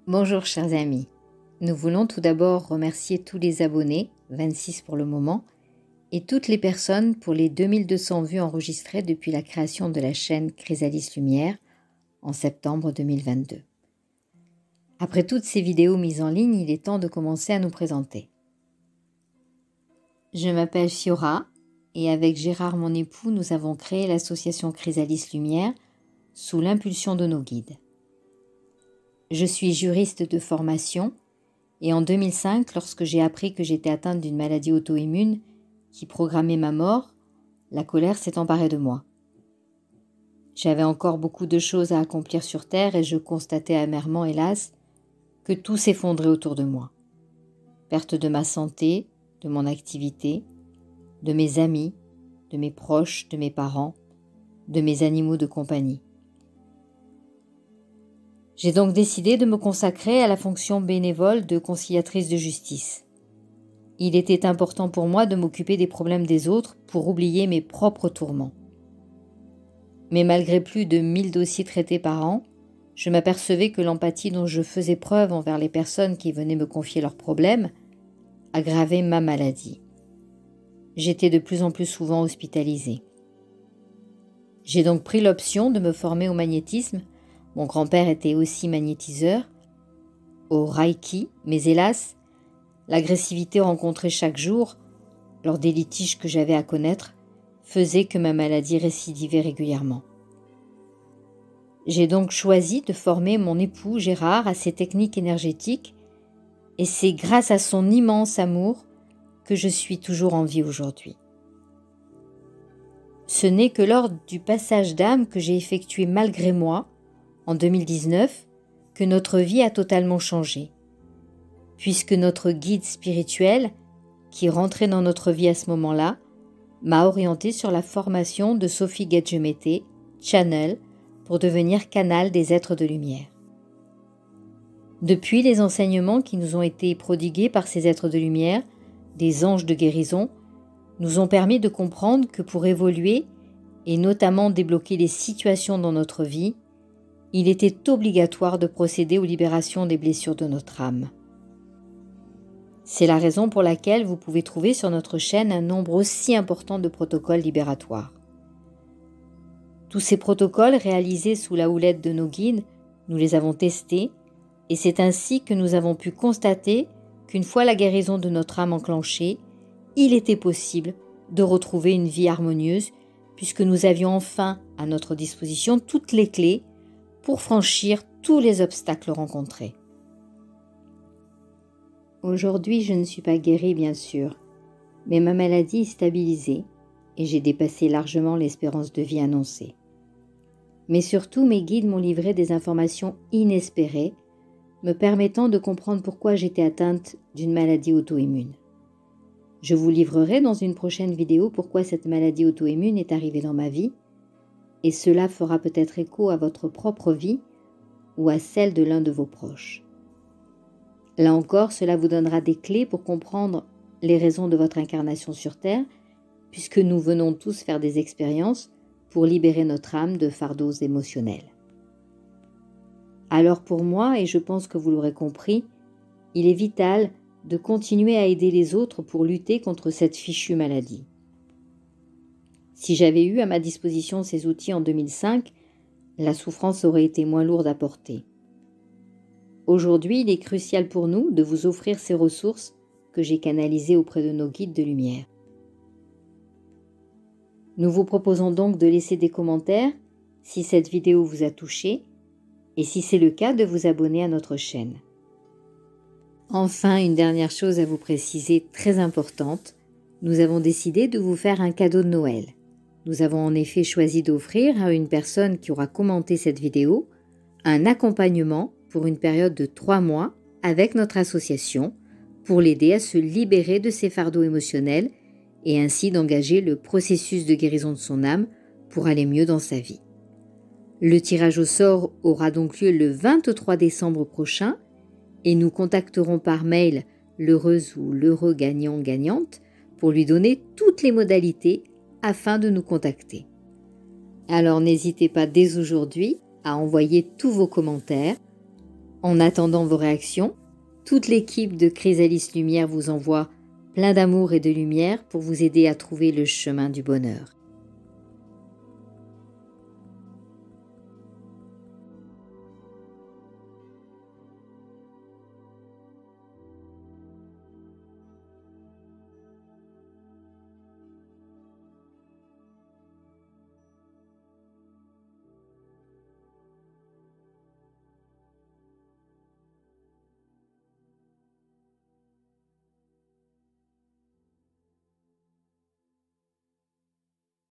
Bonjour chers amis, nous voulons tout d'abord remercier tous les abonnés, 26 pour le moment, et toutes les personnes pour les 2200 vues enregistrées depuis la création de la chaîne Chrysalis Lumière en septembre 2022. Après toutes ces vidéos mises en ligne, il est temps de commencer à nous présenter. Je m'appelle Fiora et avec Gérard mon époux, nous avons créé l'association Chrysalis Lumière sous l'impulsion de nos guides. Je suis juriste de formation et en 2005, lorsque j'ai appris que j'étais atteinte d'une maladie auto-immune qui programmait ma mort, la colère s'est emparée de moi. J'avais encore beaucoup de choses à accomplir sur Terre et je constatais amèrement, hélas, que tout s'effondrait autour de moi. Perte de ma santé, de mon activité, de mes amis, de mes proches, de mes parents, de mes animaux de compagnie. J'ai donc décidé de me consacrer à la fonction bénévole de conciliatrice de justice. Il était important pour moi de m'occuper des problèmes des autres pour oublier mes propres tourments. Mais malgré plus de 1000 dossiers traités par an, je m'apercevais que l'empathie dont je faisais preuve envers les personnes qui venaient me confier leurs problèmes aggravait ma maladie. J'étais de plus en plus souvent hospitalisée. J'ai donc pris l'option de me former au magnétisme. Mon grand-père était aussi magnétiseur, au Reiki, mais hélas, l'agressivité rencontrée chaque jour, lors des litiges que j'avais à connaître, faisait que ma maladie récidivait régulièrement. J'ai donc choisi de former mon époux Gérard à ces techniques énergétiques et c'est grâce à son immense amour que je suis toujours en vie aujourd'hui. Ce n'est que lors du passage d'âme que j'ai effectué malgré moi, en 2019, que notre vie a totalement changé, puisque notre guide spirituel, qui rentrait dans notre vie à ce moment-là, m'a orienté sur la formation de Sophie Gedjemete, Channel, pour devenir canal des êtres de lumière. Depuis, les enseignements qui nous ont été prodigués par ces êtres de lumière, des anges de guérison, nous ont permis de comprendre que pour évoluer, et notamment débloquer les situations dans notre vie, il était obligatoire de procéder aux libérations des blessures de notre âme. C'est la raison pour laquelle vous pouvez trouver sur notre chaîne un nombre aussi important de protocoles libératoires. Tous ces protocoles réalisés sous la houlette de nos guides, nous les avons testés et c'est ainsi que nous avons pu constater qu'une fois la guérison de notre âme enclenchée, il était possible de retrouver une vie harmonieuse puisque nous avions enfin à notre disposition toutes les clés pour franchir tous les obstacles rencontrés. Aujourd'hui, je ne suis pas guérie, bien sûr, mais ma maladie est stabilisée et j'ai dépassé largement l'espérance de vie annoncée. Mais surtout, mes guides m'ont livré des informations inespérées, me permettant de comprendre pourquoi j'étais atteinte d'une maladie auto-immune. Je vous livrerai dans une prochaine vidéo pourquoi cette maladie auto-immune est arrivée dans ma vie, et cela fera peut-être écho à votre propre vie ou à celle de l'un de vos proches. Là encore, cela vous donnera des clés pour comprendre les raisons de votre incarnation sur Terre, puisque nous venons tous faire des expériences pour libérer notre âme de fardeaux émotionnels. Alors pour moi, et je pense que vous l'aurez compris, il est vital de continuer à aider les autres pour lutter contre cette fichue maladie. Si j'avais eu à ma disposition ces outils en 2005, la souffrance aurait été moins lourde à porter. Aujourd'hui, il est crucial pour nous de vous offrir ces ressources que j'ai canalisées auprès de nos guides de lumière. Nous vous proposons donc de laisser des commentaires si cette vidéo vous a touché et si c'est le cas, de vous abonner à notre chaîne. Enfin, une dernière chose à vous préciser très importante, nous avons décidé de vous faire un cadeau de Noël. Nous avons en effet choisi d'offrir à une personne qui aura commenté cette vidéo un accompagnement pour une période de 3 mois avec notre association pour l'aider à se libérer de ses fardeaux émotionnels et ainsi d'engager le processus de guérison de son âme pour aller mieux dans sa vie. Le tirage au sort aura donc lieu le 23 décembre prochain et nous contacterons par mail l'heureuse ou l'heureux gagnant-gagnante pour lui donner toutes les modalités afin de nous contacter. Alors n'hésitez pas dès aujourd'hui à envoyer tous vos commentaires En attendant vos réactions, toute l'équipe de Chrysalis Lumière vous envoie plein d'amour et de lumière pour vous aider à trouver le chemin du bonheur.